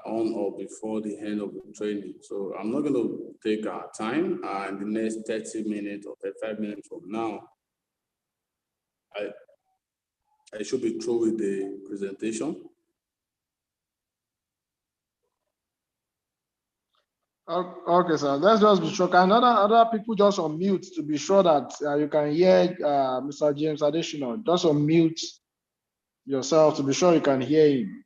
on or before the end of the training. So I'm not going to take our time. In the next 30 minutes or 35 minutes from now, I should be through with the presentation. Okay, sir. Let's just be sure. Can other people just unmute to be sure that you can hear Mr. James Adeshina? Just unmute yourself to be sure you can hear him.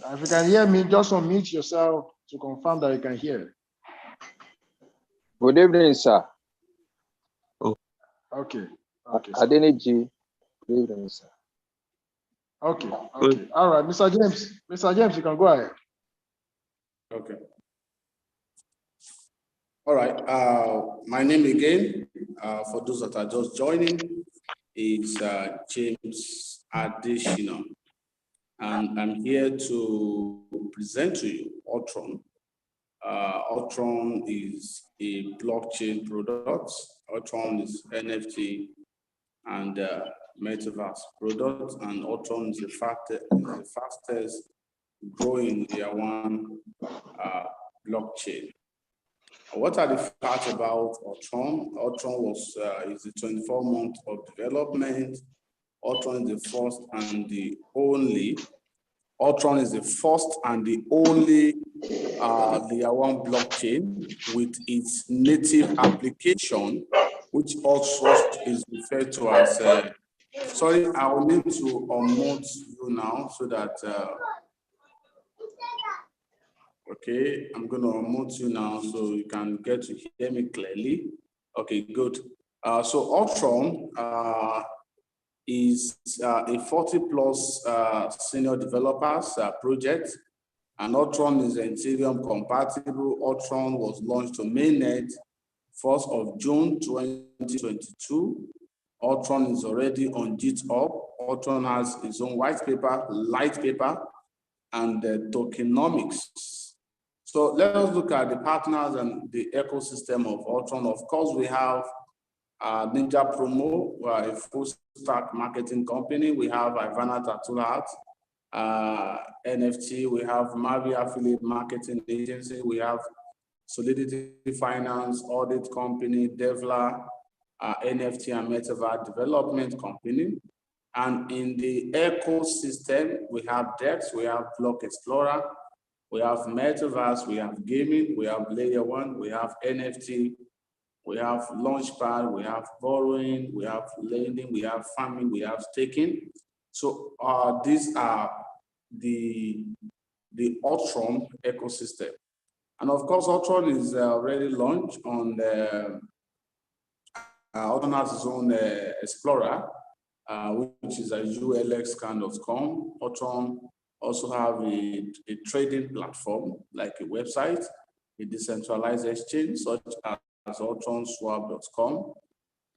If you can hear me, just unmute yourself to confirm that you can hear. Good evening, sir. Okay. Adeniji. Good evening, sir. Okay. All right, Mr. James, you can go ahead. Okay. All right. My name again, for those that are just joining, is James Adeshina. And I'm here to present to you Ultron. Ultron is a blockchain product. Ultron is NFT and metaverse product, and Ultron is the fastest growing layer one blockchain. What are the facts about Ultron? Ultron is a 24-month of development. Ultron is the first and the only. Ultron is the first and the only layer one blockchain with its native application, which also is referred to as. Sorry, I will need to unmute you now so that. Okay, I'm going to unmute you now so you can get to hear me clearly. Okay, good. So Ultron is a 40+ senior developers project, and Ultron is Ethereum compatible. Ultron was launched to mainnet 1st of June 2022. Ultron is already on GitHub. Ultron has its own white paper, light paper, and tokenomics. So let us look at the partners and the ecosystem of Ultron. Of course, we have Ninja Promo, a full stack marketing company. We have Ivana Tattoo Art, NFT. We have Mavie affiliate marketing agency. We have Solidity Finance, audit company, Devla, NFT and metaverse development company. And in the ecosystem, we have DEX, we have Block Explorer, we have metaverse, we have gaming, we have layer one, we have NFT, we have Launchpad, we have borrowing, we have lending, we have farming, we have staking. So these are the Ultron ecosystem. And of course, Ultron is already launched on the Ultron has its own Explorer, which is a ULX kind of com. Ultron also have a trading platform, like a website, a decentralized exchange, such as ultronswap.com.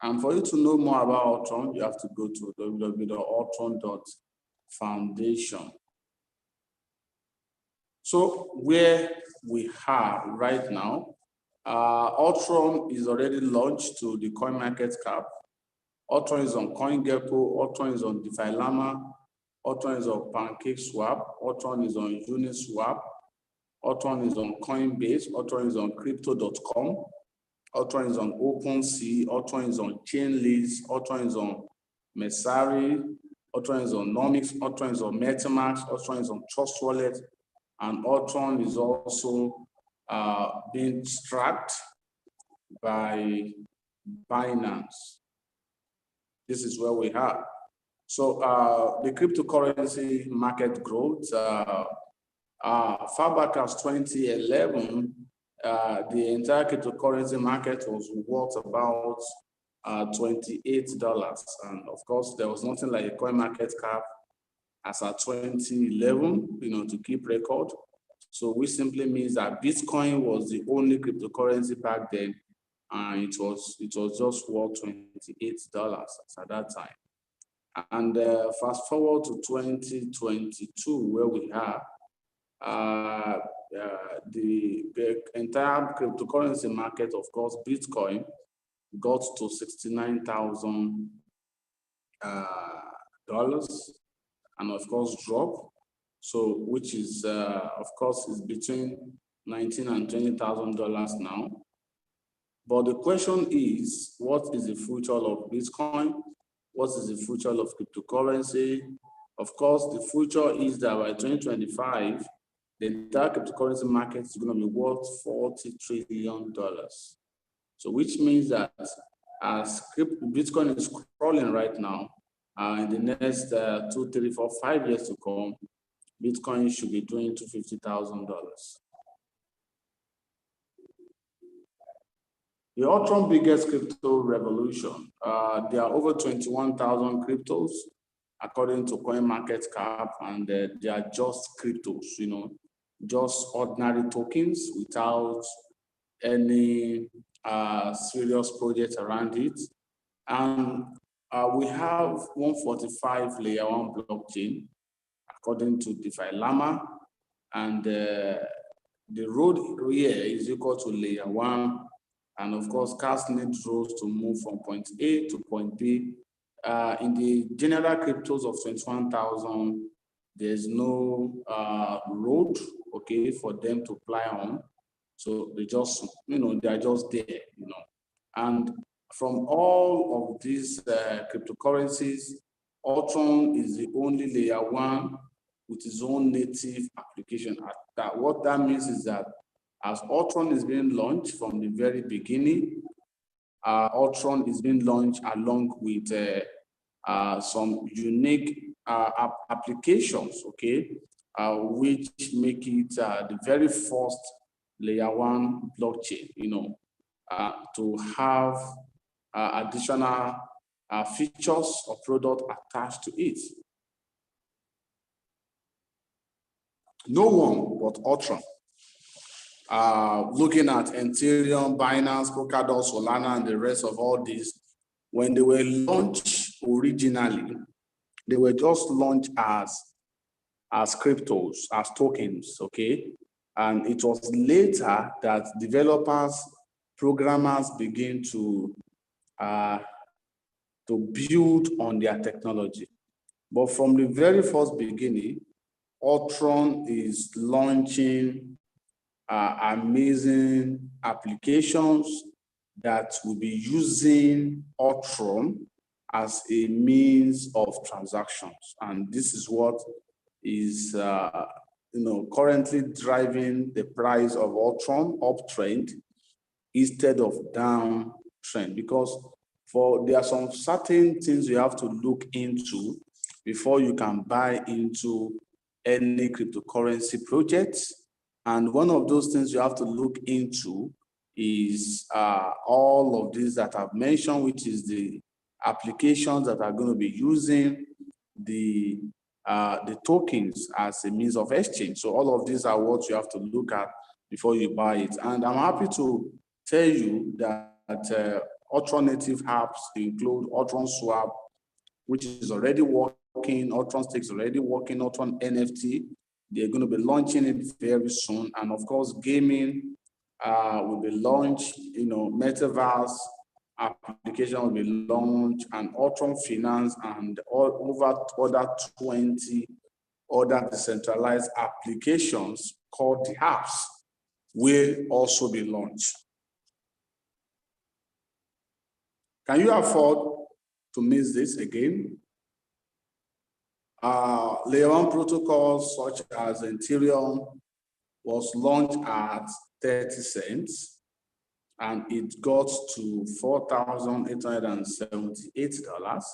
And for you to know more about Ultron, you have to go to www.ultron.foundation. So where we are right now, Ultron is already launched to the CoinMarketCap. Ultron is on CoinGecko, Ultron is on DeFi Llama, Ultron is on PancakeSwap, Ultron is on Uniswap, Ultron is on Coinbase, Ultron is on Crypto.com, Ultron is on OpenSea, Ultron is on Chainlist, Ultron is on Messari, Ultron is on Nomics, Ultron is on MetaMask, Ultron is on Trust Wallet, and Ultron is also being tracked by Binance. This is where we are. So the cryptocurrency market growth, far back as 2011, the entire cryptocurrency market was worth about $28. And of course, there was nothing like a CoinMarketCap as at 2011, to keep record. So which simply means that Bitcoin was the only cryptocurrency back then, and it was just worth $28 at that time. And fast forward to 2022, where we are, the entire cryptocurrency market, of course, Bitcoin got to $69,000 and of course drop. So which is of course is between $19,000 and $20,000 now. But the question is, what is the future of Bitcoin? What is the future of cryptocurrency? Of course, the future is that by 2025, the entire cryptocurrency market is going to be worth $40 trillion. So which means that as Bitcoin is crawling right now, in the next 2, 3, 4, 5 years to come, Bitcoin should be doing to $50,000. The Ultron biggest crypto revolution. There are over 21,000 cryptos, according to CoinMarketCap, and they are just cryptos, just ordinary tokens without any serious project around it. And we have 145 layer 1 blockchain, according to DeFi Llama, and the road here is equal to layer 1. And of course, cars need roads to move from point A to point B. In the general cryptos of 21,000, there's no road, okay, for them to fly on. So they just, they're just there, And from all of these cryptocurrencies, Ultron is the only layer 1 with its own native application. What that means is that as Ultron is being launched from the very beginning, Ultron is being launched along with some unique applications, okay, which make it the very first layer 1 blockchain, to have additional features or product attached to it. No one but Ultron. Looking at Ethereum, Binance, Polkadot, Solana, and the rest of all these, when they were launched originally, they were just launched as cryptos, as tokens, okay? And it was later that developers, programmers begin to build on their technology. But from the very first beginning, Ultron is launching amazing applications that will be using Ultron as a means of transactions. And this is what is currently driving the price of Ultron uptrend instead of downtrend, because there are some certain things you have to look into before you can buy into any cryptocurrency projects. And one of those things you have to look into is all of these that I've mentioned, which is the applications that are going to be using the tokens as a means of exchange. So all of these are what you have to look at before you buy it. And I'm happy to tell you that Ultron native apps include Ultron Swap, which is already working, Ultron Stakes already working, Ultron NFT. They're going to be launching it very soon. And of course, gaming will be launched, Metaverse application will be launched, and Ultron Finance and over other 20 other decentralized applications called the apps will also be launched. Can you afford to miss this again? Layer 1 protocols such as Ethereum was launched at 30 cents and it got to $4,878.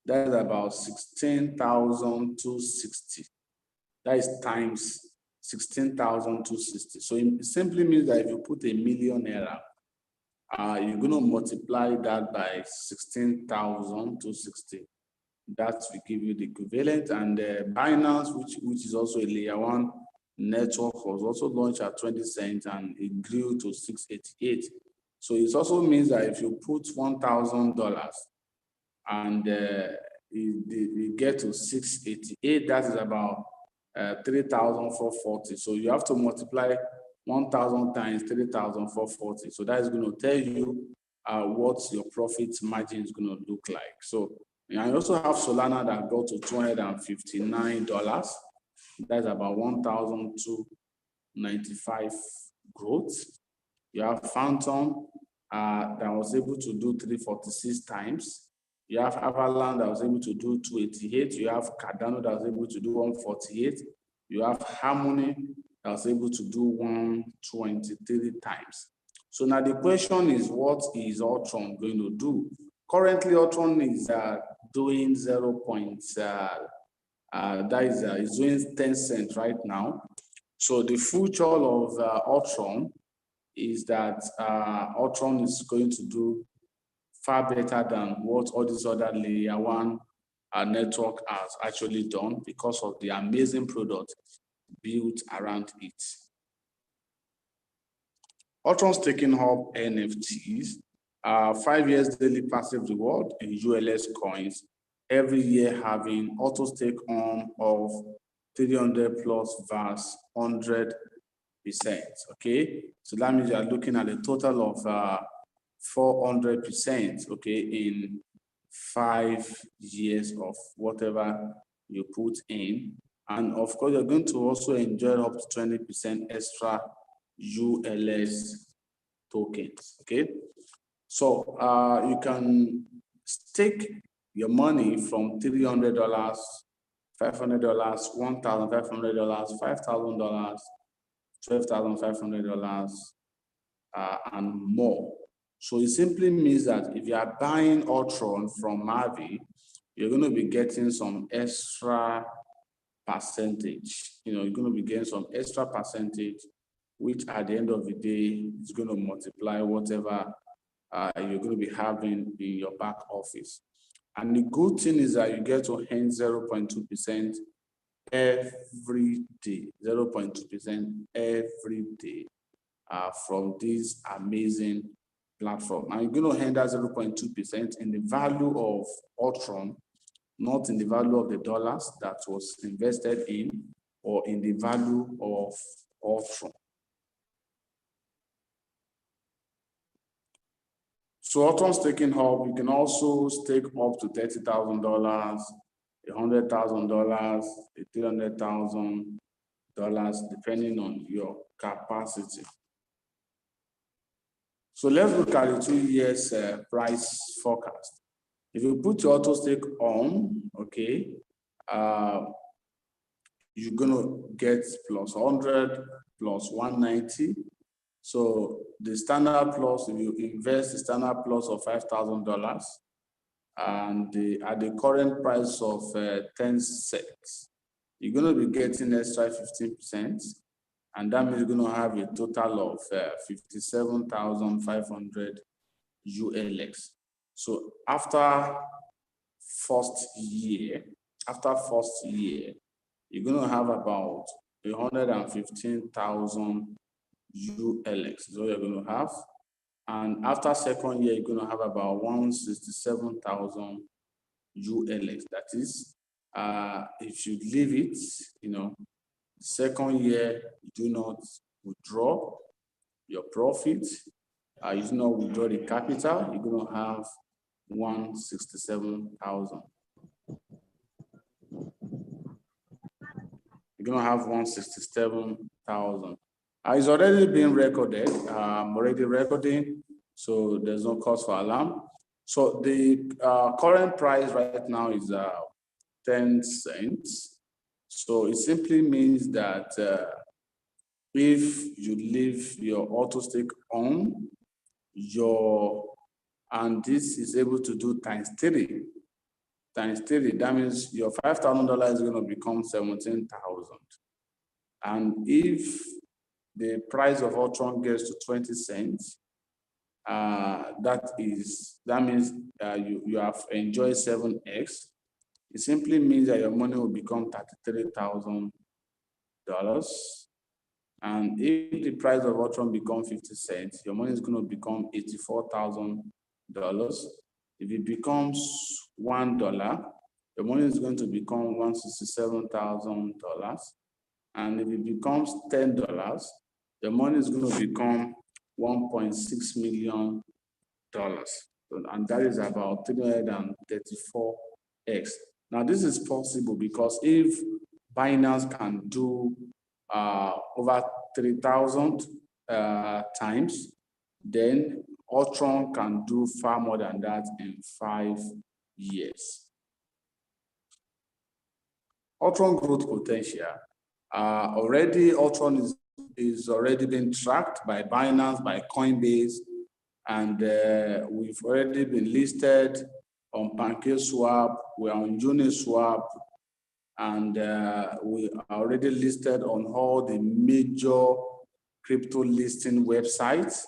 That is about 16,260. That is times 16,260. So it simply means that if you put $1 million, you're going to multiply that by 16,260. That will give you the equivalent. And Binance, which is also a layer 1 network, was also launched at 20 cents and it grew to 688. So it also means that if you put $1,000 and you get to 688, that is about 3,440. So you have to multiply 1,000 times 3,440. So that is going to tell you what your profit margin is going to look like. So And I also have Solana that got to $259. That's about 1,295 growth. You have Phantom that was able to do 346 times. You have Avalanche that was able to do 288. You have Cardano that was able to do 148. You have Harmony that was able to do 123 times. So now the question is, what is Ultron going to do? Currently, Ultron is doing is doing 10 cents right now. So the future of Ultron is that Ultron is going to do far better than what all these other layer one network has actually done because of the amazing product built around it. Ultron's taking up NFTs, 5 years daily passive reward in ULS coins, every year having auto stake on of 300 plus VAS 100%. Okay, so that means you are looking at a total of 400%. Okay, in 5 years of whatever you put in, and of course you're going to also enjoy up to 20% extra ULS tokens. Okay, so you can stake your money from $300, $500, $1,500, $5,000, $12,500, and more. So it simply means that if you are buying Ultron from Mavie, you're going to be getting some extra percentage. You're going to be getting some extra percentage, which at the end of the day is going to multiply whatever you're going to be having in your back office. And the good thing is that you get to earn 0.2% every day, 0.2% every day from this amazing platform. And you're going to earn that 0.2% in the value of Ultron, not in the value of the dollars that was invested in or in the value of Ultron. So Ultron staking up, you can also stake up to $30,000, $100,000, $300,000, depending on your capacity. So let's look at the 2 years price forecast. If you put your auto stake on, okay, you're gonna get plus 100, plus 190. So the standard plus, if you invest the standard plus of $5,000, and at the current price of 10 cents, you're going to be getting extra 15%, and that means you're going to have a total of 57,500 ULX. So after first year, you're going to have about 115,000 ULX is what you're going to have. And after second year, you're going to have about 167,000 ULX. That is, if you leave it, second year, you do not withdraw your profit, you do not withdraw the capital, you're going to have 167,000. You're going to have 167,000. It's already been recorded. I'm already recording, so there's no cause for alarm. So the current price right now is 10 cents. So it simply means that if you leave your auto stake on, and this is able to do times 3, that means your $5,000 is going to become 17,000. And if the price of Ultron gets to 20 cents, that means you have enjoyed 7x. It simply means that your money will become $33,000. And if the price of Ultron becomes 50 cents, your money is going to become $84,000. If it becomes $1, your money is going to become $167,000. And if it becomes $10, the money is going to become $1.6 million. And that is about $334 X. Now, this is possible because if Binance can do over 3,000 times, then Ultron can do far more than that in 5 years. Ultron growth potential. Already, Ultron is already been tracked by Binance, by Coinbase, and we've already been listed on PancakeSwap, we're on Uniswap, and we are already listed on all the major crypto listing websites.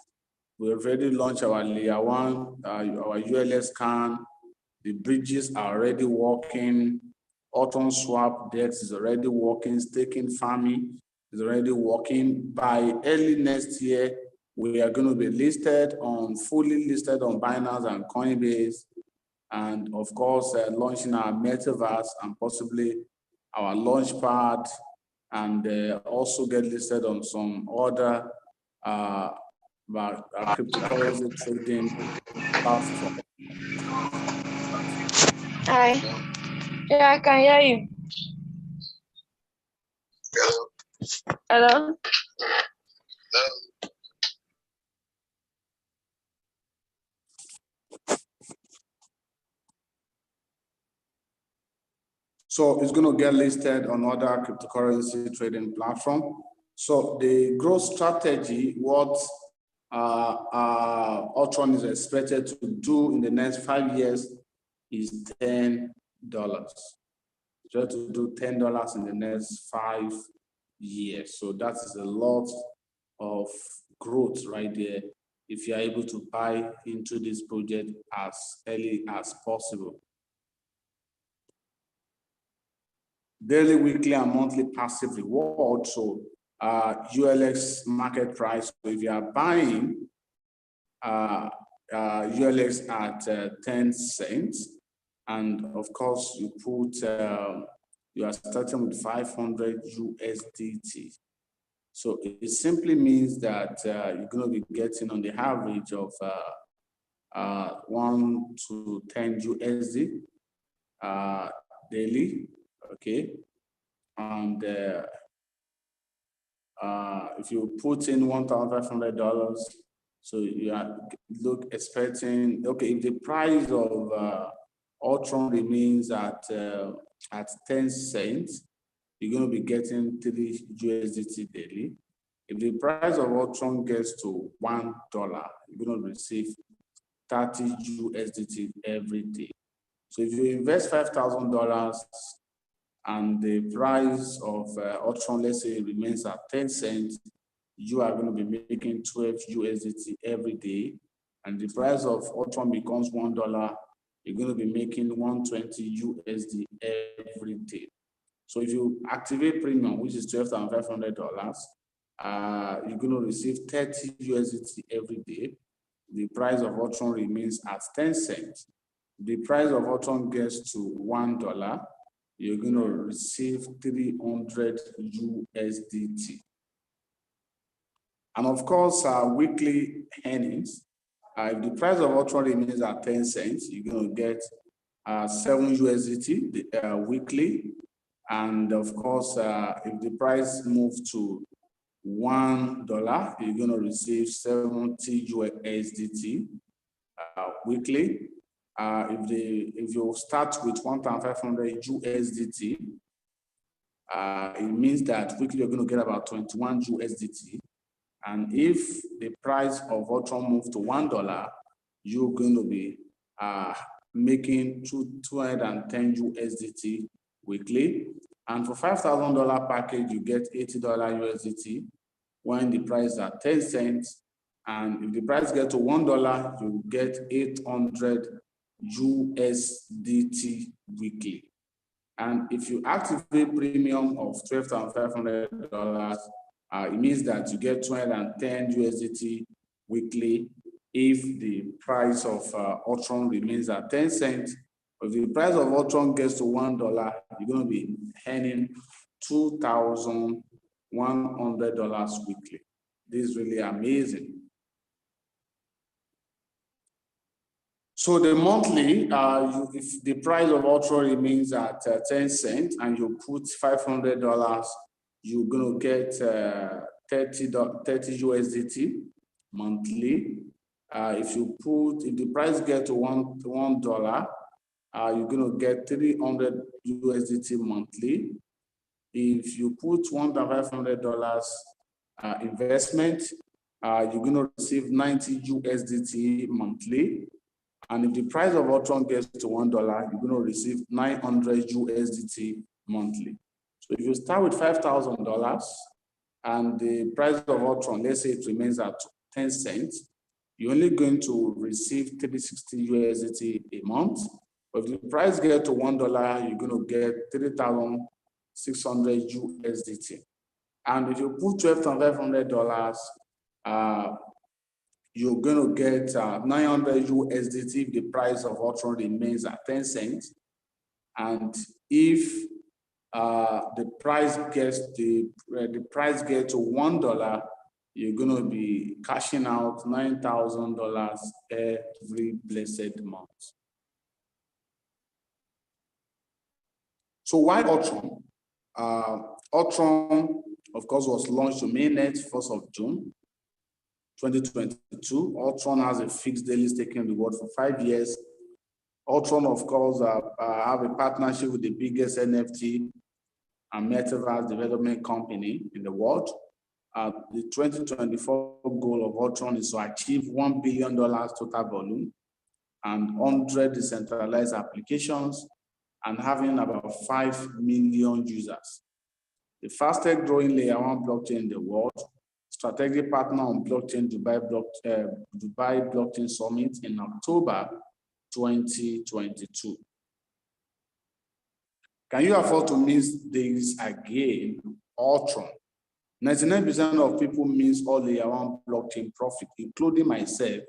We already launched our layer 1, our ULS scan. The bridges are already working. Ultron Swap DEX is already working. Staking farming is already working. By early next year, we are going to be fully listed on Binance and Coinbase. And of course, launching our metaverse and possibly our launchpad, and also get listed on some other cryptocurrency trading platform. Hi. Yeah, I can hear you. Hello? So it's going to get listed on other cryptocurrency trading platform. So the growth strategy, what Ultron is expected to do in the next 5 years is $10. Try to do $10 in the next 5 years. So that is a lot of growth right there if you're able to buy into this project as early as possible. Daily, weekly, and monthly passive reward. So ULX market price. So if you are buying ULX at 10 cents, and of course you put, you are starting with 500 USDT. So it simply means that you're going to be getting on the average of 1 to 10 USD daily. Okay, and if you put in $1,500, so you are expecting, okay, if the price of Ultron remains at 10 cents, you're going to be getting 3 USDT daily. If the price of Ultron gets to $1, you're going to receive 30 USDT every day. So if you invest $5,000 and the price of Ultron, let's say, remains at 10 cents, you are going to be making 12 USDT every day. And the price of Ultron becomes $1, you're going to be making 120 USD every day. So if you activate premium, which is $12,500, you're going to receive 30 USDT every day. The price of Ultron remains at 10 cents. The price of Ultron gets to $1, you're going to receive 300 USDT. And of course, weekly earnings. If the price of Ultron remains at 10 cents, you're going to get 7 USDT weekly. And of course, if the price moves to $1, you're going to receive 70 USDT weekly. If you start with 1,500 USDT, it means that weekly you're going to get about 21 USDT. And if the price of Ultron moves to $1, you're going to be making 210 USDT weekly. And for $5,000 package, you get $80 USDT when the price is at 10 cents. And if the price gets to $1, you get 800 USDT weekly. And if you activate premium of $12,500, it means that you get 210 USDT weekly if the price of Ultron remains at 10 cents. If the price of Ultron gets to $1, you're going to be earning $2,100 weekly. This is really amazing. So the monthly, if the price of Ultron remains at 10 cents and you put $500, you're gonna get 30 USDT monthly. If the price gets to $1, you're gonna get 300 USDT monthly. If you put $1,500 investment, you're gonna receive 90 USDT monthly. And if the price of Ultron gets to $1, you're going to receive 900 USDT monthly. So if you start with $5,000 and the price of Ultron, let's say it remains at 10 cents, you're only going to receive 360 USDT a month. But if the price gets to $1, you're going to get 3,600 USDT. And if you put $12,500, you're going to get 900 USDT if the price of Ultron remains at 10 cents. And if the price gets to $1, you're going to be cashing out $9,000 every blessed month. So why Ultron? Ultron, of course, was launched to mainnet 1st of June. 2022. Ultron has a fixed daily staking reward for 5 years. Ultron, of course, have a partnership with the biggest NFT and metaverse development company in the world. The 2024 goal of Ultron is to achieve $1 billion total volume and 100 decentralized applications and having about 5 million users. The fastest growing layer 1 blockchain in the world, strategic partner on blockchain Dubai Blockchain Summit in October 2022. Can you afford to miss this again? Ultron. 99% of people miss all layer 1 blockchain profit, including myself.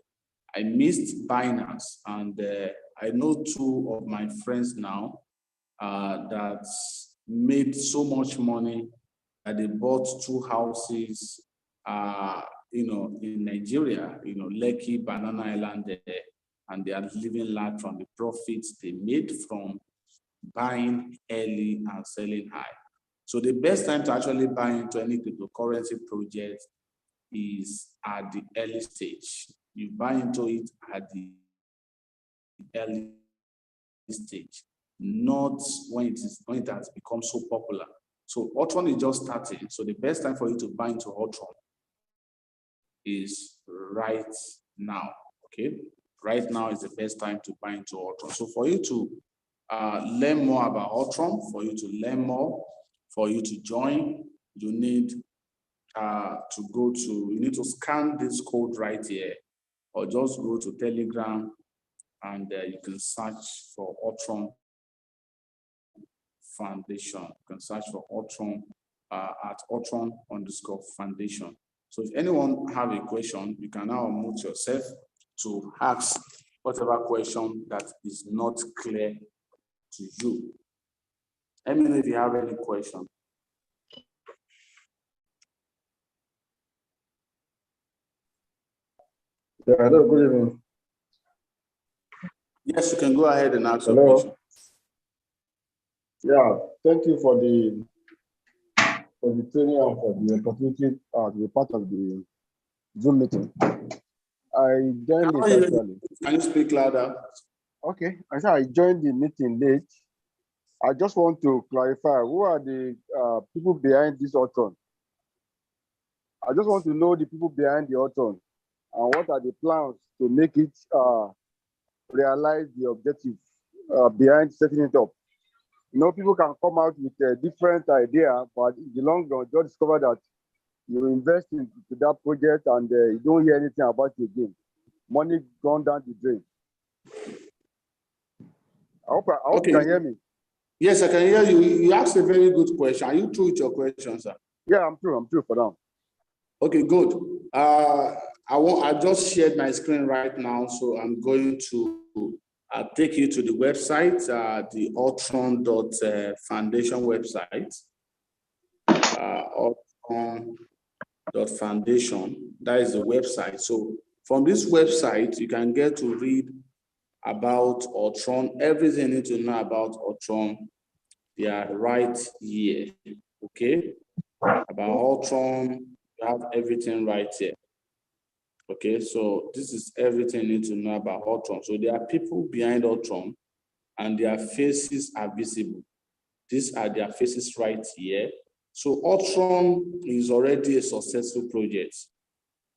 I missed Binance, and I know 2 of my friends now that made so much money that they bought 2 houses in Nigeria, Lekki, Banana Island, and they are living large from the profits they made from buying early and selling high. So the best time to actually buy into any cryptocurrency project is at the early stage. You buy into it at the early stage, not when it has become so popular. So Ultron is just starting. So the best time for you to buy into Ultron is right now, okay? Right now is the best time to buy into Ultron. So for you to learn more about Ultron, for you to learn more, for you to join, you need to scan this code right here, or just go to Telegram and you can search for Ultron Foundation. You can search for Ultron at Ultron_Foundation. So if anyone have a question, you can now unmute yourself to ask whatever question that is not clear to you. Let me know if you have any question. Yeah, hello, good evening. Yes, you can go ahead and ask your question. Yeah, thank you for the training and for the opportunity to be part of the Zoom meeting. I joined it actually. Can you speak louder? Okay, I said I joined the meeting late. I just want to clarify, who are the people behind this Ultron? I just want to know the people behind the Ultron and what are the plans to make it realize the objective behind setting it up. People can come out with a different idea, but in the long run, you'll discover that you invest into that project and you don't hear anything about it again. Money gone down the drain. I hope you can hear me. Yes, I can hear you. You asked a very good question. Are you through with your question, sir? Yeah, I'm through for now. Okay, good. I just shared my screen right now, so I'm going to take you to the website, the Ultron.Foundation website. Ultron.Foundation, that is the website. So from this website, you can get to read about Ultron, everything you need to know about Ultron, they are right here. Okay? About Ultron, you have everything right here. Okay, so this is everything you need to know about Ultron. So there are people behind Ultron and their faces are visible. These are their faces right here. So Ultron is already a successful project.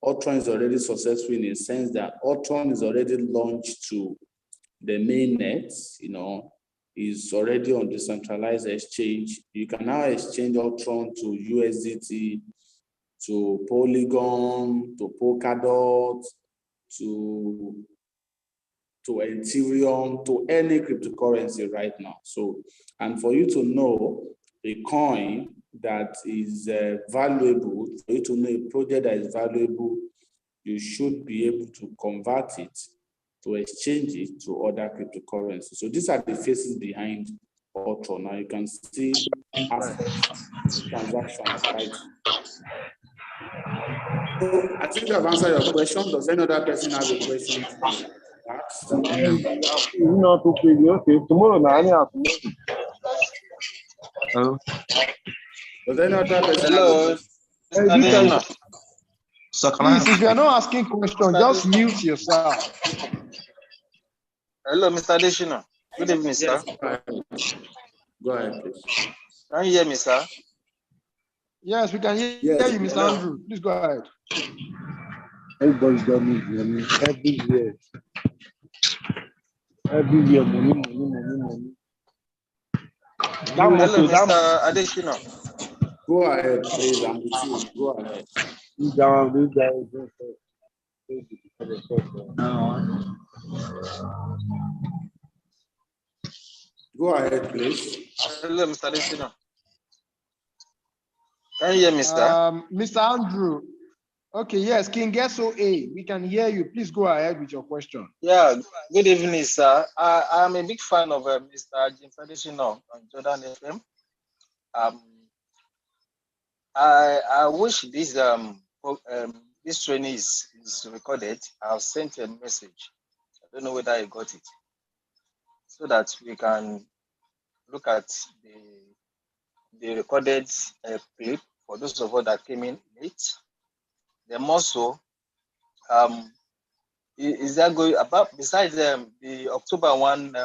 Ultron is already successful in a sense that Ultron is already launched to the main net, is already on decentralized exchange. You can now exchange Ultron to USDT, to Polygon, to Polkadot, to Ethereum, to any cryptocurrency right now. So, and for you to know a coin that is valuable, for you to know a project that is valuable, you should be able to convert it, to exchange it to other cryptocurrencies. So these are the faces behind Ultron. Now you can see assets, transactions, right? So I think I've answered your question. Does any other person have a question to ask? Not okay. Tomorrow, Hello. Does any other person Hello. have a question? So can I Please, if you're not asking questions, just mute yourself. Hello, Mr. Adeshina. Good evening, sir. Yes, go ahead, please. Can you hear me, sir? Yes, we can hear Yes, you, Mr. hello. Andrew. Please go ahead. Everybody's got me every year. Every year, money. Hello, Mr. Adeshina. Go ahead, please. I'm with you. Go ahead. Go ahead, please. Hello, Mr. Adeshina. Can you hear me, sir? Mr. Andrew. Okay, yes, King SOA, we can hear you. Please go ahead with your question. Yeah, good evening, sir. I am a big fan of Mr. James Adeshina on Jordan FM. I wish this this training is recorded. I've sent a message. I don't know whether I got it, so that we can look at the recorded clip for those of us that came in late. Then also, is that going about besides the October 1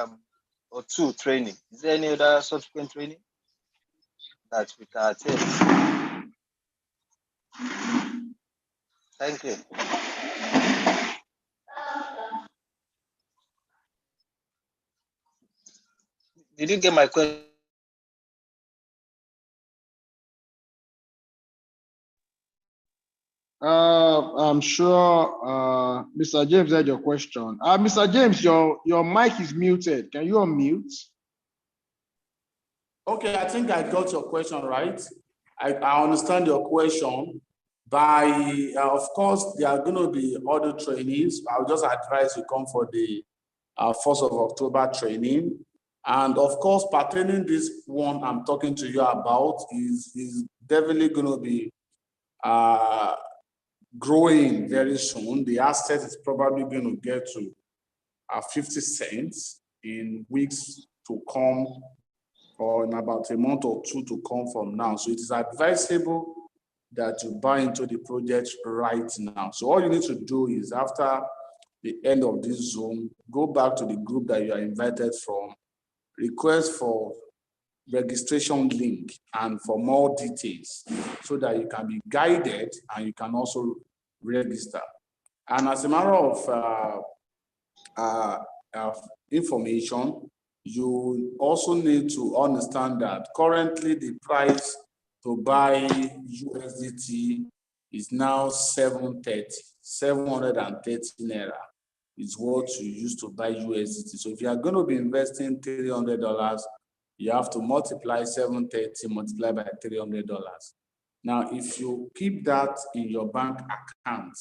or 2 training? Is there any other subsequent training that we can attend? Thank you. Did you get my question? I'm sure Mr. James had your question. Mr. James, your mic is muted. Can you unmute? Okay, I think I got your question right. I understand your question. Of course, there are going to be other trainings. I'll just advise you come for the 1st of October training. And of course, pertaining this one I'm talking to you about is definitely going to be growing very soon. The asset is probably going to get to 50 cents in weeks to come, or in about a month or two to come from now. So it is advisable that you buy into the project right now. So all you need to do is, after the end of this Zoom, go back to the group that you are invited from, request for registration link and for more details, so that you can be guided and you can also register. And as a matter of information, you also need to understand that currently the price to buy USDT is now 730 naira is what you use to buy USDT. So if you are going to be investing $300, you have to multiply 730 multiplied by $300. Now, if you keep that in your bank account,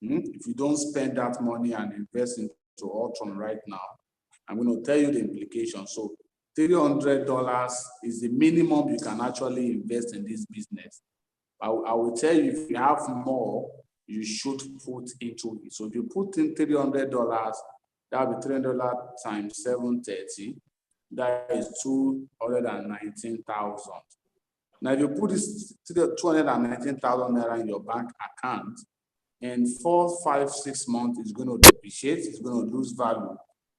if you don't spend that money and invest into Ultron right now, I'm going to tell you the implications. So $300 is the minimum you can actually invest in this business. I will tell you, if you have more, you should put into it. So if you put in $300, That would be $300 times 730. That is 219,000. Now, if you put this to the 219,000 naira in your bank account, in 4, 5, 6 months, it's going to depreciate, it's going to lose value.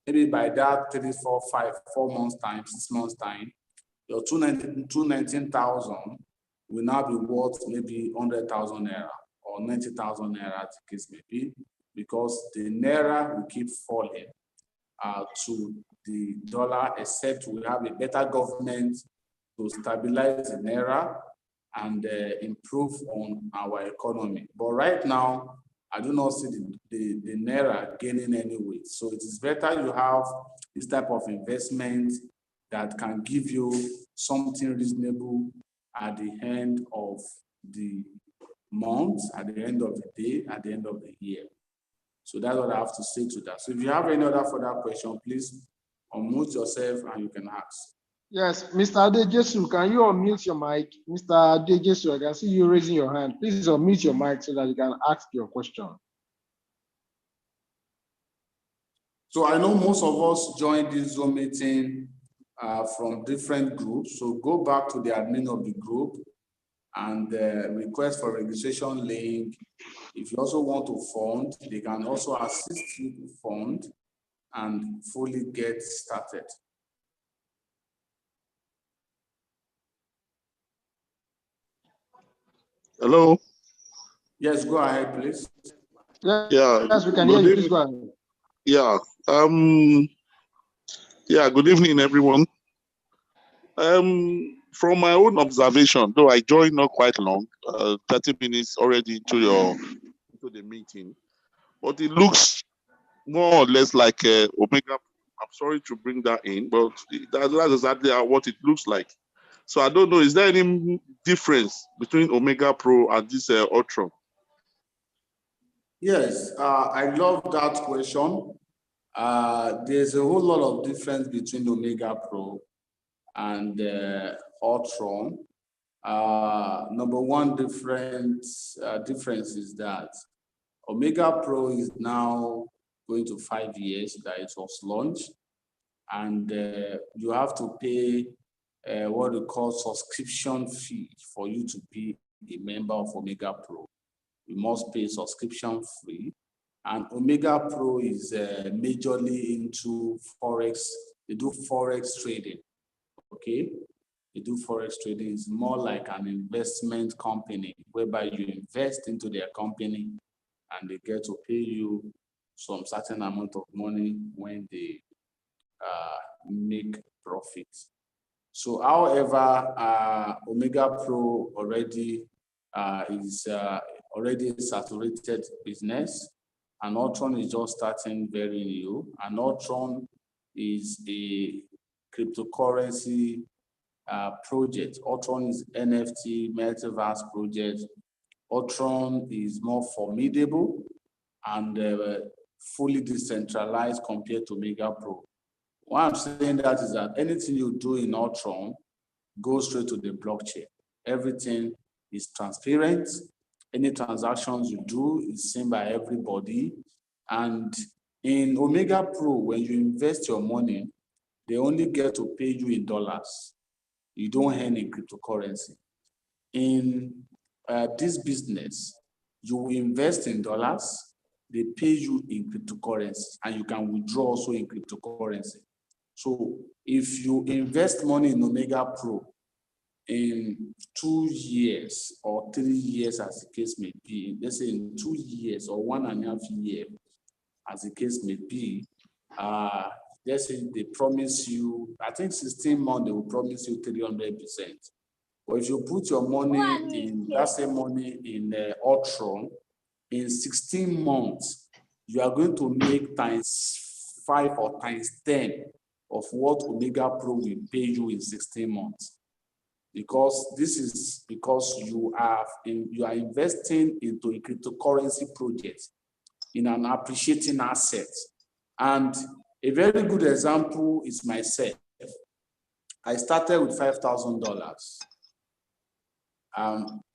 Maybe by that 3, 4, 5, 4 months time, 6 months time, your 219,000 will now be worth maybe 100,000 naira or 90,000 naira, the case may be, because the naira will keep falling to the dollar, except we have a better government to stabilize the naira and improve on our economy. But right now, I do not see the naira gaining any weight. So it is better you have this type of investment that can give you something reasonable at the end of the month, at the end of the day, at the end of the year. So that's what I have to say to that. So if you have any other further question, please unmute yourself and you can ask. Yes, Mr. Adejesu, can you unmute your mic? Mr. Adejesu, I can see you raising your hand. Please unmute your mic so that you can ask your question. So I know most of us joined this Zoom meeting from different groups. So go back to the admin of the group and request for registration link. If you also want to fund, they can also assist you to fund and fully get started. Hello. Yes, go ahead, please. Yes, we can hear you. Please go ahead. Yeah. Good evening, everyone. From my own observation, though I joined not quite long, 30 minutes already into the meeting, but it looks more or less like Omega. I'm sorry to bring that in, but that's exactly what it looks like. So I don't know, is there any difference between Omega Pro and this Ultron? Yes, I love that question. There's a whole lot of difference between Omega Pro and Ultron. Number one difference is that Omega Pro is now going to 5 years that it was launched, and you have to pay what we call subscription fee for you to be a member of Omega Pro. You must pay subscription fee. And Omega Pro is majorly into Forex. They do Forex trading, okay? They do Forex trading. It's more like an investment company whereby you invest into their company and they get to pay you some certain amount of money when they make profits. So, however, Omega Pro already is already a saturated business, and Ultron is just starting very new. And Ultron is a cryptocurrency project. Ultron is NFT metaverse project. Ultron is more formidable and fully decentralized compared to Omega Pro. Why I'm saying that is that anything you do in Ultron goes straight to the blockchain. Everything is transparent. Any transactions you do is seen by everybody. And in Omega Pro, when you invest your money, they only get to pay you in dollars. You don't earn in cryptocurrency. In this business, you invest in dollars, they pay you in cryptocurrency, and you can withdraw also in cryptocurrency. So if you invest money in Omega Pro in 2 years or 3 years, as the case may be, let's say in 2 years or 1.5 years, as the case may be, let's say they promise you, I think 16 months, they will promise you 300%. But if you put your money in, that same money in Ultron, in 16 months, you are going to make ×5 or ×10 of what Omega Pro will pay you in 16 months. Because this is because you are investing into a cryptocurrency project in an appreciating asset. And a very good example is myself. I started with $5,000.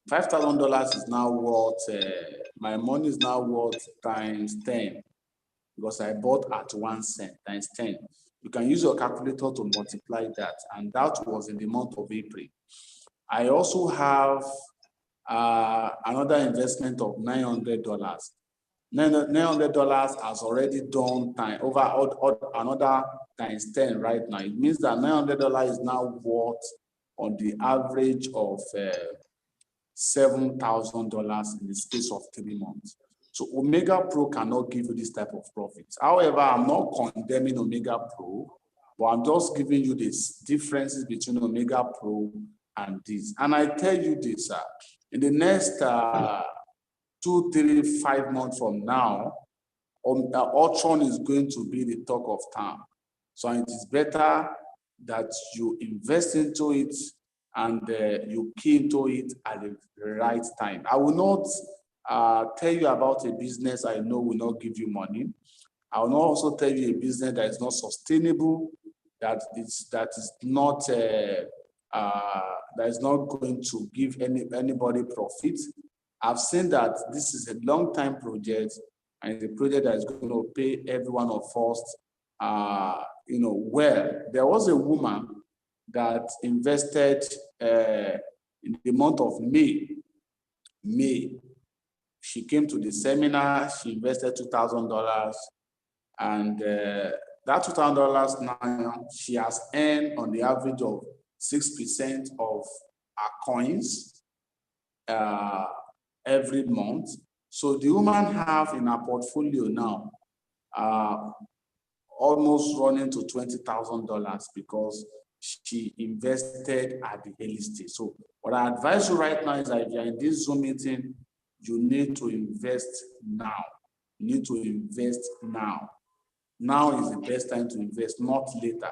$5,000 is now worth, my money is now worth ×10. because I bought at 1 cent times 10. You can use your calculator to multiply that, and that was in the month of April. I also have another investment of $900. $900 has already done time over another times 10 right now. It means that $900 is now worth on the average of $7,000 in the space of 3 months. So Omega Pro cannot give you this type of profits. However, I'm not condemning Omega Pro, but I'm just giving you these differences between Omega Pro and this. And I tell you this, in the next 2, 3, 5 months from now, Ultron is going to be the talk of town. So it is better that you invest into it and you key into it at the right time. I will not tell you about a business I know will not give you money. I will not also tell you a business that is not sustainable, that is not going to give anybody profit. I've seen that this is a long-time project, and it's a project that is going to pay every one of us, well. There was a woman that invested in the month of May. She came to the seminar, she invested $2,000, and that $2,000 now she has earned on the average of 6% of her coins every month. So the woman have in her portfolio now almost running to $20,000 because she invested at the early stage. So what I advise you right now is that if you're in this Zoom meeting, you need to invest now. You need to invest now. Now is the best time to invest, not later.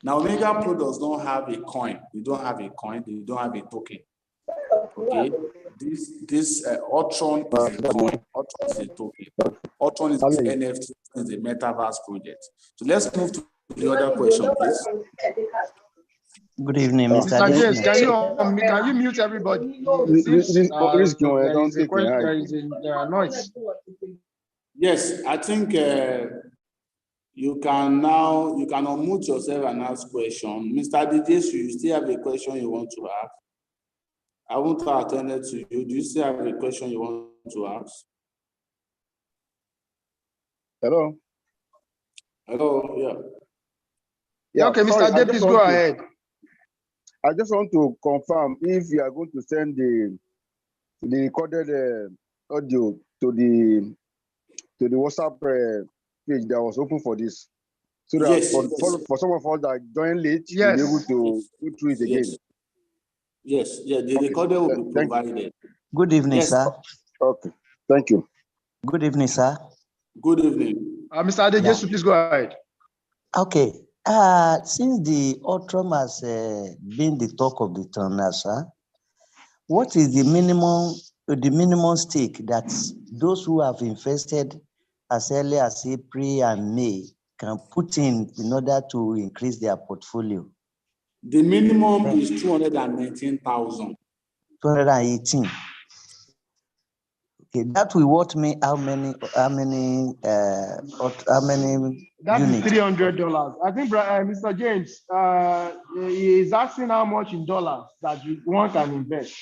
Now, Omega Pro does not have a coin. They don't have a coin. They don't have a token. Okay. This Ultron is a coin. Ultron is a token. Ultron is NFT, is a metaverse project. So let's move to the other question, please. Good evening, Mr. James. Adeshina. Can you mute everybody? There are noise. Yes, I think you can unmute yourself and ask question. Mr. Adeshina, you still have a question you want to ask? I won't attend it to you. Do you still have a question you want to ask? Hello. Hello, yeah. Yeah, okay, sorry, Mr. J, please go ahead. I just want to confirm if you are going to send the recorded audio to the WhatsApp page that was open for this, so that yes, for some of us that join late, yes, we'll be able to go through it again. Yes, yeah, the recorder will be provided. Good evening, yes, sir. Okay, thank you. Good evening, sir. Good evening. Mr. Adeshina, please go ahead. Okay. Since the Ultron has been the talk of the town now, sir, what is the minimum stake that those who have invested as early as April and May can put in order to increase their portfolio? The minimum is 219,000. 218. Okay, that will what me how many that units? Is $300. I think Mr. James he is asking how much in dollars that one can invest.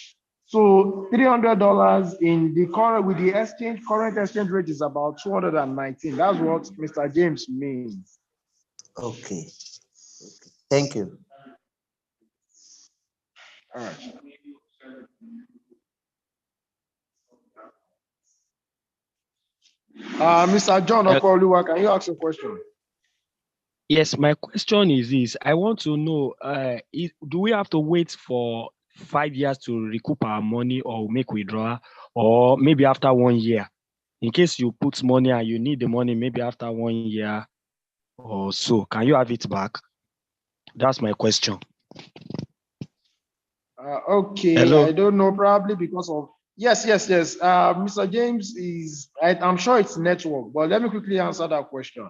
So $300 in the current with the current exchange rate is about 219. That's what Mr. James means. Okay. Thank you. All right. Mr. John Okoluwa, can you ask a question? Yes, my question is this. I want to know, do we have to wait for 5 years to recoup our money or make withdrawal, or maybe after 1 year? In case you put money and you need the money, maybe after 1 year or so, can you have it back? That's my question. Okay, hello? I don't know, probably because of, yes. Mr. James I'm sure it's network, but let me quickly answer that question.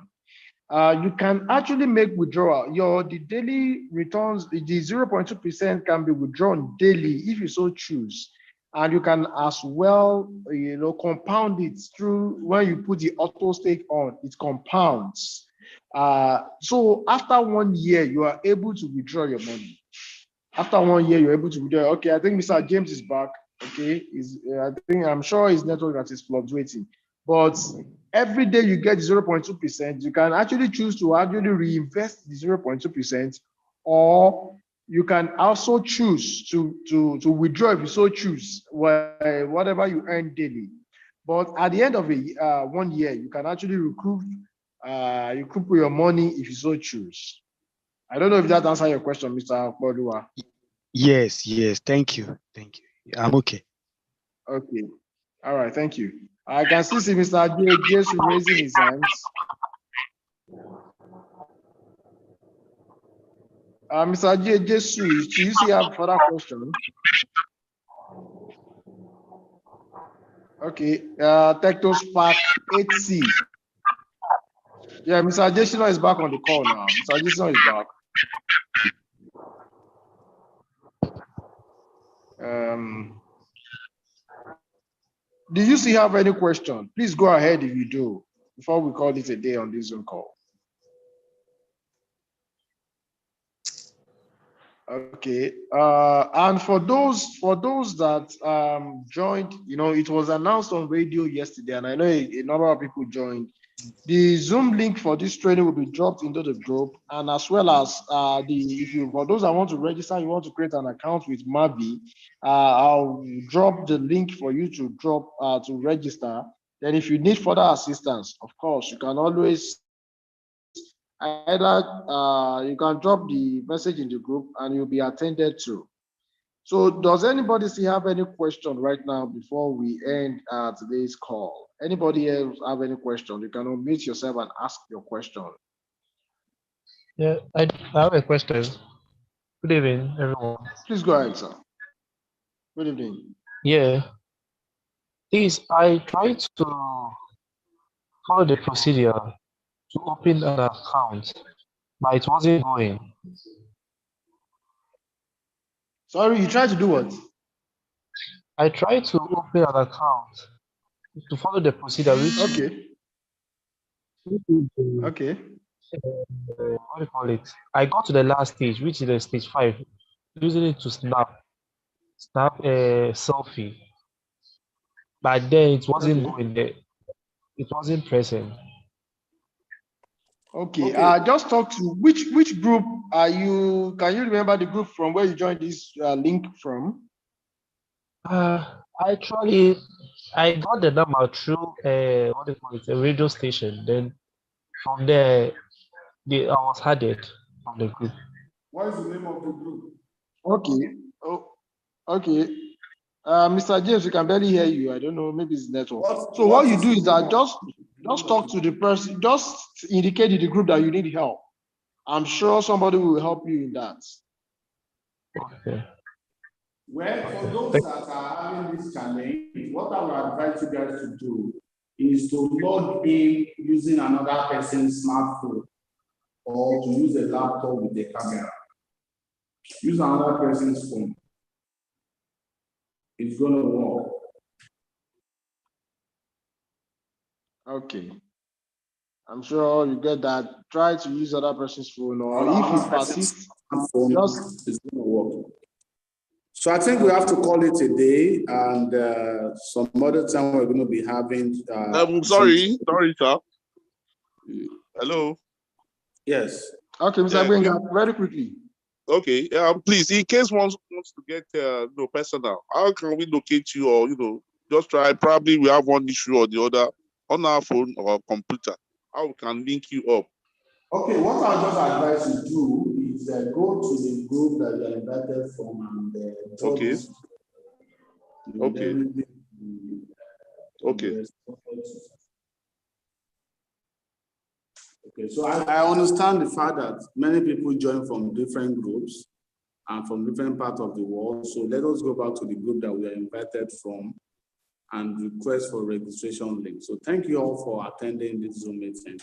You can actually make withdrawal. The daily returns, the 0.2% can be withdrawn daily if you so choose. And you can as well, compound it through when you put the auto stake on, it compounds. So after 1 year, you are able to withdraw your money. After 1 year, you're able to withdraw. Okay, I think Mr. James is back. Okay, I'm sure his network that is fluctuating. But every day you get 0.2%, you can actually choose to actually reinvest the 0.2%, or you can also choose to withdraw if you so choose, whatever you earn daily. But at the end of 1 year, you can actually recoup your money if you so choose. I don't know if that answers your question, Mr. Bodua. Yes, thank you. I'm okay. Okay. All right, thank you. I can see Mr. Jason raising his hands. Mr. Jesu, do you still have further question? Okay. Tectos Park 8C. Yeah, Mr. Adeshina is back on the call now. Mr. Adeshina is back. Do you still have any question? Please go ahead if you do, before we call it a day on this Zoom call. Okay. And for those that joined, it was announced on radio yesterday, and I know a number of people joined. The Zoom link for this training will be dropped into the group, and as well as for those that want to register, you want to create an account with Mavie, I'll drop the link for you to register. Then if you need further assistance, of course, you can always either you can drop the message in the group and you'll be attended to. So does anybody still have any question right now before we end today's call? Anybody else have any question? You can unmute yourself and ask your question. Yeah, I have a question. Good evening, everyone. Please go ahead, sir. Good evening. Yeah. I tried to follow the procedure to open an account, but it wasn't going. Sorry, you tried to do what? I tried to open an account to follow the procedure, which Okay. What do you call it? I got to the last stage, which is the stage 5, using it to snap a selfie. But then it wasn't going there. It wasn't present. Okay. Just talk to which group are you? Can you remember the group from where you joined this link from? Actually, I got the number through a radio station. Then from there, I was added from the group. What is the name of the group? Okay. Okay. Mr. James, we can barely hear you. I don't know, maybe it's network. So what you do is that just talk to the person, just indicate in the group that you need help. I'm sure somebody will help you in that. Okay. Well, for those that are having this challenge, what I would advise you guys to do is to log in using another person's smartphone or to use a laptop with a camera. Use another person's phone. It's going to work. Okay. I'm sure you get that. Try to use other person's phone, or if it persists, it's going to work. So I think we have to call it a day, and some other time we're going to be having. Sorry, sir. Hello. Yes. Okay, Mr. Benga, very quickly. Okay, please, in case one wants to get personal, how can we locate you, or just try? Probably we have one issue or the other on our phone or computer. How we can link you up? Okay, what I'll just advise you do is go to the group that you are invited from and okay. Okay, so I understand the fact that many people join from different groups and from different parts of the world. So let us go back to the group that we are invited from and request for registration link. So thank you all for attending this Zoom meeting.